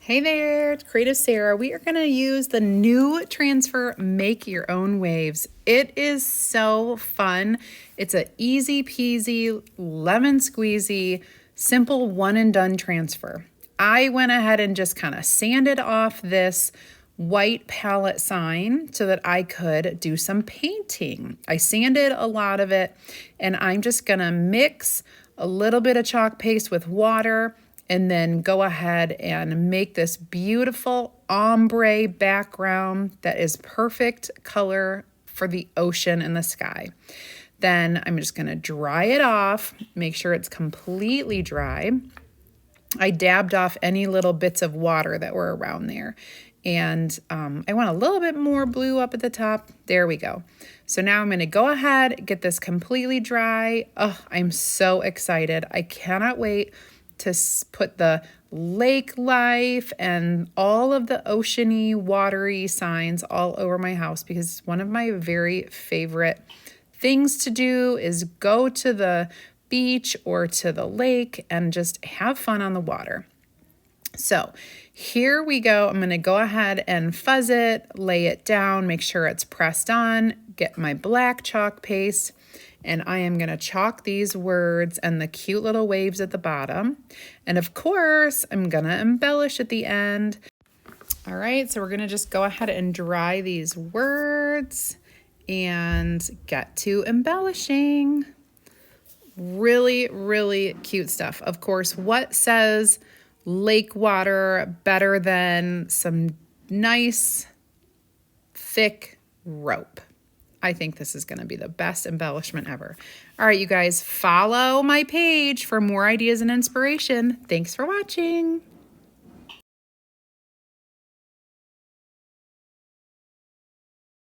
Hey there, it's CreativeSarah. We are going to use the new transfer Make Your Own Waves. It is so fun. It's an easy peasy, lemon squeezy, simple one and done transfer. I went ahead and just kind of sanded off this white palette sign so that I could do some painting. I sanded a lot of it, and I'm just going to mix a little bit of chalk paste with water and then go ahead and make this beautiful ombre background that is perfect color for the ocean and the sky. Then I'm just going to dry it off, make sure it's completely dry. I dabbed off any little bits of water that were around there. And I want a little bit more blue up at the top. There we go. So now I'm going to go ahead, get this completely dry. Oh, I'm so excited. I cannot wait to put the lake life and all of the oceany, watery signs all over my house, because one of my very favorite things to do is go to the beach or to the lake and just have fun on the water. So here we go. I'm going to go ahead and fuzz it, lay it down, make sure it's pressed on, get my black chalk paste, and I am going to chalk these words and the cute little waves at the bottom. And of course, I'm going to embellish at the end. All right, so we're going to just go ahead and dry these words and get to embellishing. Really, really cute stuff. Of course, what says lake water better than some nice, thick rope? I think this is going to be the best embellishment ever. All right, you guys, follow my page for more ideas and inspiration. Thanks for watching.